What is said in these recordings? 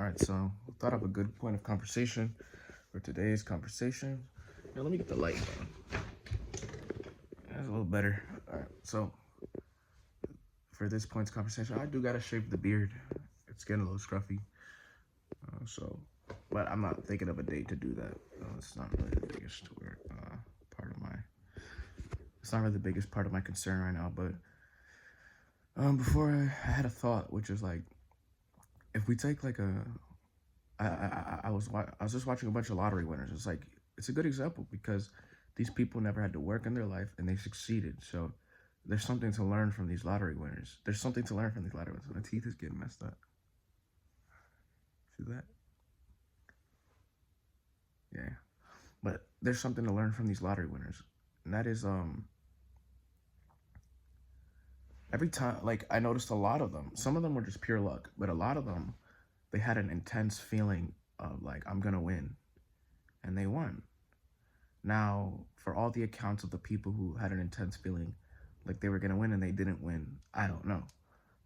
right, so I thought of a good point of conversation for today's conversation. Now, let me get the light on. That's a little better. All right, so for this point's conversation, I do gotta shave the beard. It's getting a little scruffy. But I'm not thinking of a date to do that. It's not really the biggest part of my. It's not really the biggest part of my concern right now. But before I had a thought, which is like, if we take like I was just watching a bunch of lottery winners. It's like it's a good example because these people never had to work in their life and they succeeded. So there's something to learn from these lottery winners. There's something to learn from these lottery winners. My teeth is getting messed up. See that? Yeah. But there's something to learn from these lottery winners. And that is every time, like, I noticed a lot of them. Some of them were just pure luck, but a lot of them, they had an intense feeling of like, I'm gonna win. And they won. Now, for all the accounts of the people who had an intense feeling like they were gonna win and they didn't win, I don't know.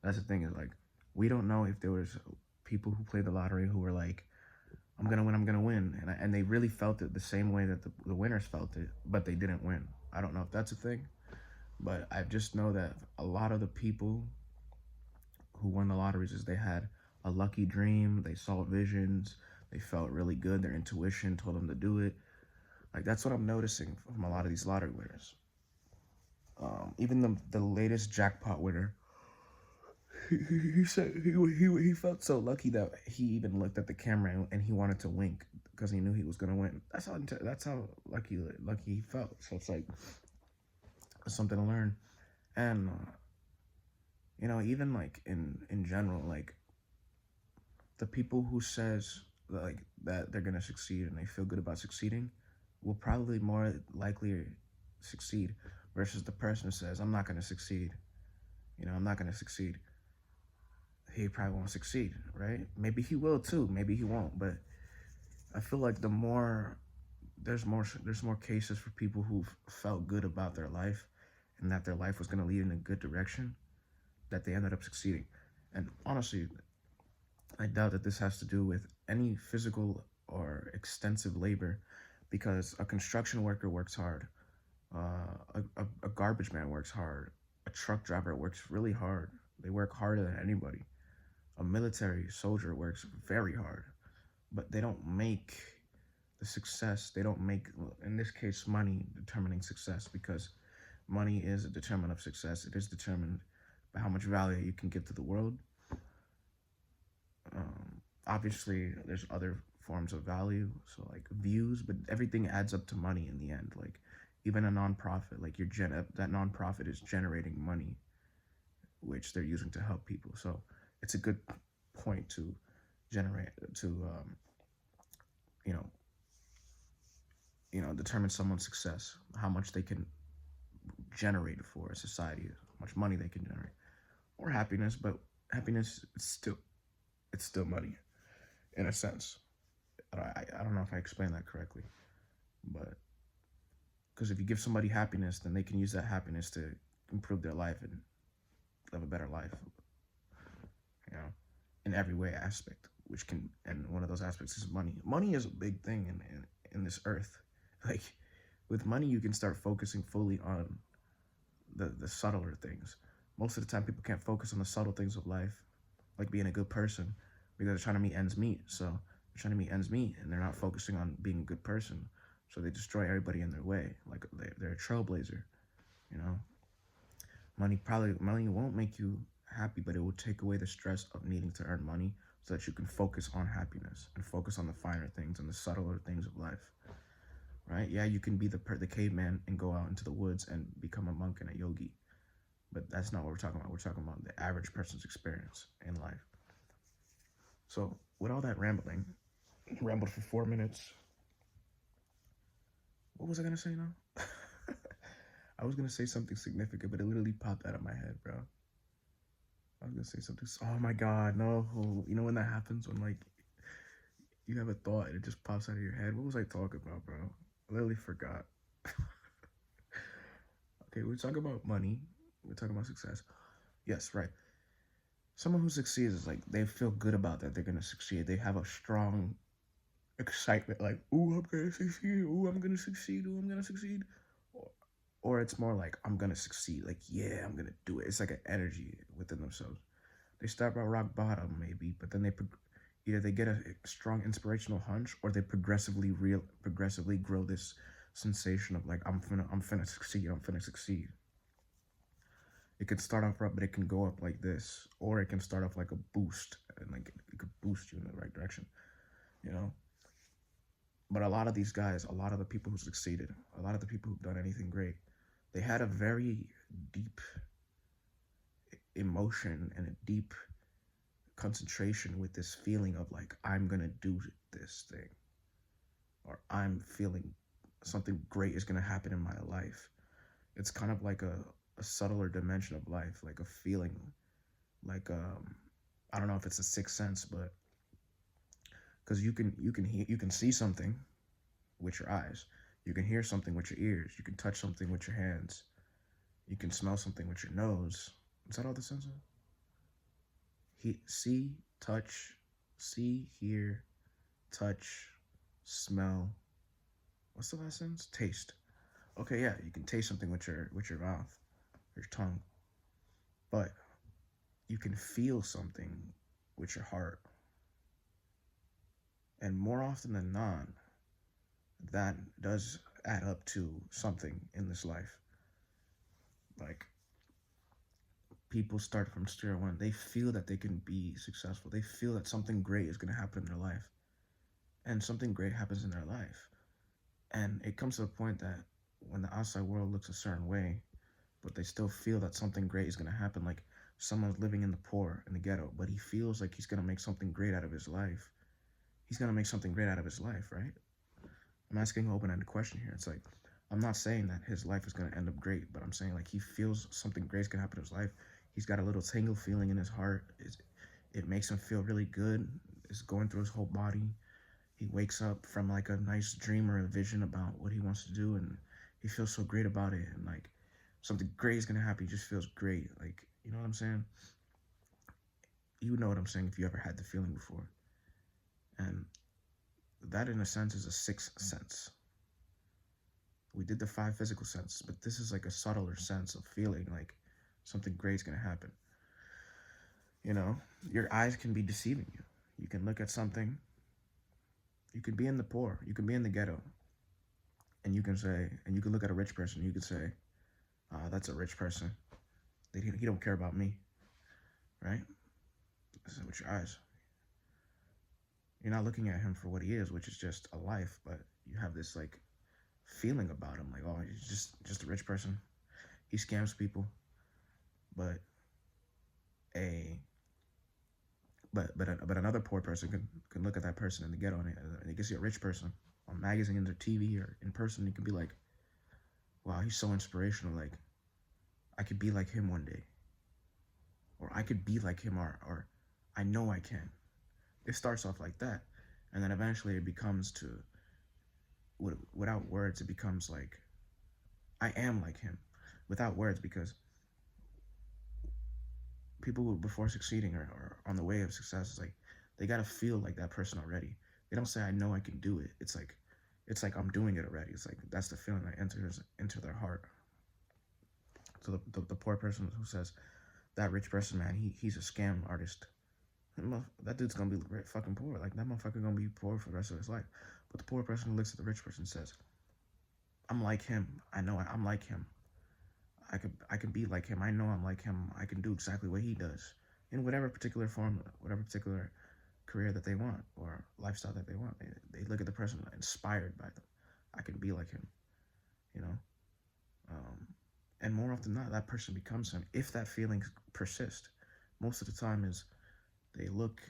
That's the thing, is like, we don't know if there was people who played the lottery who were like, I'm gonna win, and they really felt it the same way that the winners felt it, but they didn't win. I don't know if that's a thing, but I just know that a lot of the people who won the lotteries is they had a lucky dream, they saw visions, they felt really good, their intuition told them to do it. Like, that's what I'm noticing from a lot of these lottery winners. Even the latest jackpot winner, he said he felt so lucky that he even looked at the camera and he wanted to wink because he knew he was gonna win. That's how lucky he felt. So it's like something to learn, and even like in general, like the people who says like that they're gonna succeed and they feel good about succeeding will probably more likely succeed versus the person who says I'm not gonna succeed. I'm not gonna succeed. He probably won't succeed, right? Maybe he will too. Maybe he won't. But I feel like there's more cases for people who felt good about their life and that their life was going to lead in a good direction, that they ended up succeeding. And honestly, I doubt that this has to do with any physical or extensive labor, because a construction worker works hard, a garbage man works hard, a truck driver works really hard. They work harder than anybody. A military soldier works very hard, but they don't make the success. They don't make, in this case, money determining success, because money is a determinant of success. It is determined by how much value you can give to the world. Obviously, there's other forms of value, so like views, but everything adds up to money in the end. Like even a nonprofit, like that nonprofit is generating money, which they're using to help people. So it's a good point to generate determine someone's success, how much they can generate for a society, how much money they can generate, or happiness. But happiness is still money in a sense. I don't know if I explained that correctly, but because if you give somebody happiness, then they can use that happiness to improve their life and live a better life, in every way aspect, and one of those aspects is money. Money is a big thing in this earth. Like, with money, you can start focusing fully on the subtler things. Most of the time, people can't focus on the subtle things of life, like being a good person, because they're trying to meet ends meet. So they're trying to meet ends meet, and they're not focusing on being a good person. So they destroy everybody in their way. Like they're a trailblazer, you know. Money won't make you happy, but it will take away the stress of needing to earn money, so that you can focus on happiness and focus on the finer things and the subtler things of life. Right? Yeah, you can be the caveman and go out into the woods and become a monk and a yogi, but that's not what we're talking about. We're talking about the average person's experience in life. So with all that rambling, rambled for 4 minutes. What was I gonna say now? I was gonna say something significant, but it literally popped out of my head, bro. I was gonna say something. Oh my god, no! You know when that happens, when like you have a thought and it just pops out of your head. What was I talking about, bro? I literally forgot. Okay, we're talking about money. We're talking about success. Yes, right. Someone who succeeds is like they feel good about that they're gonna succeed. They have a strong excitement, like, "Ooh, I'm gonna succeed. Ooh, I'm gonna succeed. Ooh, I'm gonna succeed." Or, or it's more like, "I'm gonna succeed." Like, yeah, I'm gonna do it. It's like an energy within themselves. They start by rock bottom, maybe, but then either they get a strong inspirational hunch, or they progressively grow this sensation of like, I'm finna succeed. I'm finna succeed. It can start off rough, but it can go up like this, or it can start off like a boost, and like it could boost you in the right direction, you know. But a lot of these guys, a lot of the people who succeeded, a lot of the people who've done anything great, they had a very deep emotion and a deep concentration with this feeling of like, I'm gonna do this thing, or I'm feeling something great is gonna happen in my life. It's kind of like a subtler dimension of life, like a feeling, like I don't know if it's a sixth sense, but because you can see something with your eyes, you can hear something with your ears, you can touch something with your hands, you can smell something with your nose. Is that all the senses? See, touch, see, hear, touch, smell. What's the last sentence? Taste. Okay, yeah, you can taste something with your mouth, your tongue, but you can feel something with your heart. And more often than not, that does add up to something in this life. Like, people start from square one. They feel that they can be successful. They feel that something great is going to happen in their life. And something great happens in their life. And it comes to a point that when the outside world looks a certain way, but they still feel that something great is going to happen. Like, someone's living in the poor, in the ghetto, but he feels like he's going to make something great out of his life. He's going to make something great out of his life, right? I'm asking an open-ended question here. It's like, I'm not saying that his life is going to end up great, but I'm saying like he feels something great is going to happen in his life. He's got a little tingle feeling in his heart. It makes him feel really good. It's going through his whole body. He wakes up from like a nice dream or a vision about what he wants to do, and he feels so great about it. And like, something great is going to happen. He just feels great. Like, you know what I'm saying? You know what I'm saying if you ever had the feeling before. And that, in a sense, is a sixth sense. We did the five physical senses, but this is like a subtler sense of feeling like something great is going to happen. You know, your eyes can be deceiving you. You can look at something. You could be in the poor. You can be in the ghetto. And you can say, and you can look at a rich person. You could say, that's a rich person. He don't care about me, right? This is with your eyes. You're not looking at him for what he is, which is just a life, but you have this like feeling about him, like, oh, he's just a rich person. He scams people, but another poor person can look at that person in the ghetto, and you can see a rich person on magazines or TV or in person. You can be like, wow, he's so inspirational. Like, I could be like him one day, or I could be like him, or I know I can. It starts off like that, and then eventually it becomes to, without words, it becomes like, I am like him, without words, because people who, before succeeding or on the way of success, is like, they gotta feel like that person already. They don't say, I know I can do it. It's like I'm doing it already. It's like, that's the feeling that enters into their heart. So the poor person who says, that rich person, man, he's a scam artist. That dude's gonna be fucking poor. Like, that motherfucker gonna be poor for the rest of his life. But the poor person who looks at the rich person says, I'm like him. I know I'm like him. I can be like him. I know I'm like him. I can do exactly what he does in whatever particular form, whatever particular career that they want or lifestyle that they want. They look at the person inspired by them. I can be like him, you know. And more often than not, that person becomes him. If that feeling persists, most of the time is they look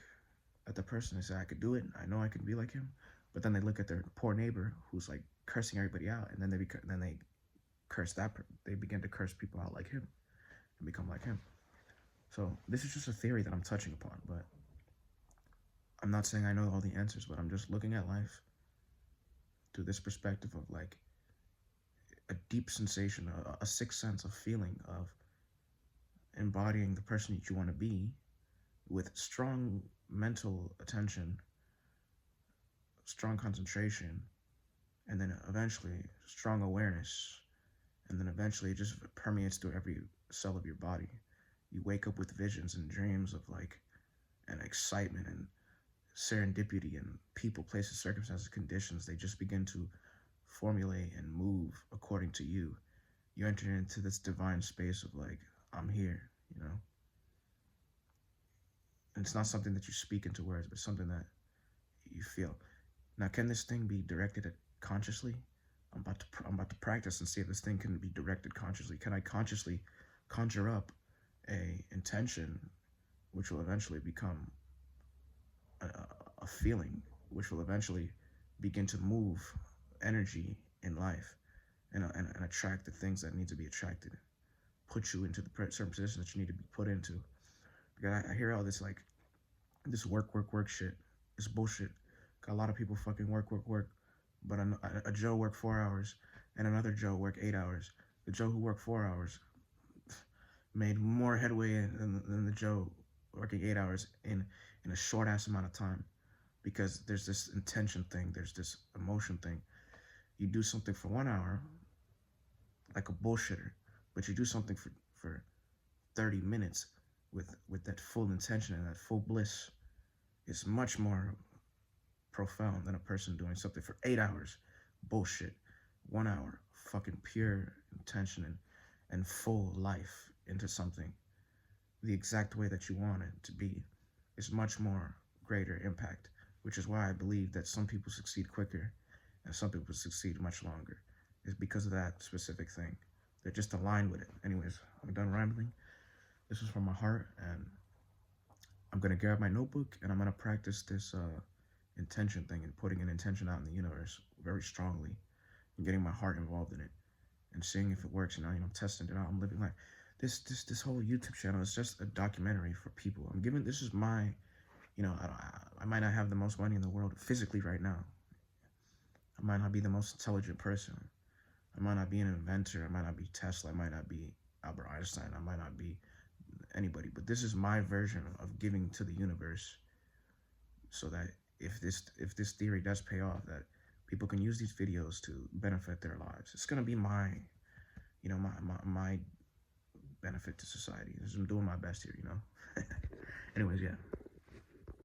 at the person and say, I could do it. I know I can be like him. But then they look at their poor neighbor who's like cursing everybody out, and then they curse they begin to curse people out like him and become like him. So this is just a theory that I'm touching upon, but I'm not saying I know all the answers, but I'm just looking at life through this perspective of like a deep sensation, a sixth sense of feeling of embodying the person that you want to be, with strong mental attention, strong concentration, and then eventually strong awareness, and then eventually it just permeates through every cell of your body. You wake up with visions and dreams of like and excitement and serendipity and people, places, circumstances, conditions. They just begin to formulate and move according to you. You enter into this divine space of like, I'm here, you know? And it's not something that you speak into words, but something that you feel. Now, can this thing be directed at consciously? I'm about to practice and see if this thing can be directed consciously. Can I consciously conjure up a intention which will eventually become a feeling, which will eventually begin to move energy in life and attract the things that need to be attracted, put you into the certain positions that you need to be put into? Because I hear all this like this work shit. It's bullshit. Got a lot of people fucking work, but a Joe worked 4 hours and another Joe worked 8 hours. The Joe who worked 4 hours made more headway than the Joe working 8 hours in a short ass amount of time, because there's this intention thing, there's this emotion thing. You do something for 1 hour like a bullshitter, but you do something for 30 minutes with that full intention and that full bliss. It's much more profound than a person doing something for 8 hours bullshit. 1 hour fucking pure intention and full life into something the exact way that you want it to be is much more greater impact, which is why I believe that some people succeed quicker and some people succeed much longer. It's because of that specific thing. They're just aligned with it. Anyways, I'm done rambling. This was from my heart, and I'm gonna grab my notebook and I'm gonna practice this intention thing and putting an intention out in the universe very strongly and getting my heart involved in it and seeing if it works. And I'm testing it out. I'm living like this whole YouTube channel is just a documentary for people. I'm giving, this is my, I might not have the most money in the world physically right now. I might not be the most intelligent person. I might not be an inventor. I might not be Tesla. I might not be Albert Einstein. I might not be anybody. But this is my version of giving to the universe, so that if this theory does pay off, that people can use these videos to benefit their lives. It's gonna be my, my benefit to society. I'm doing my best here, Anyways, yeah.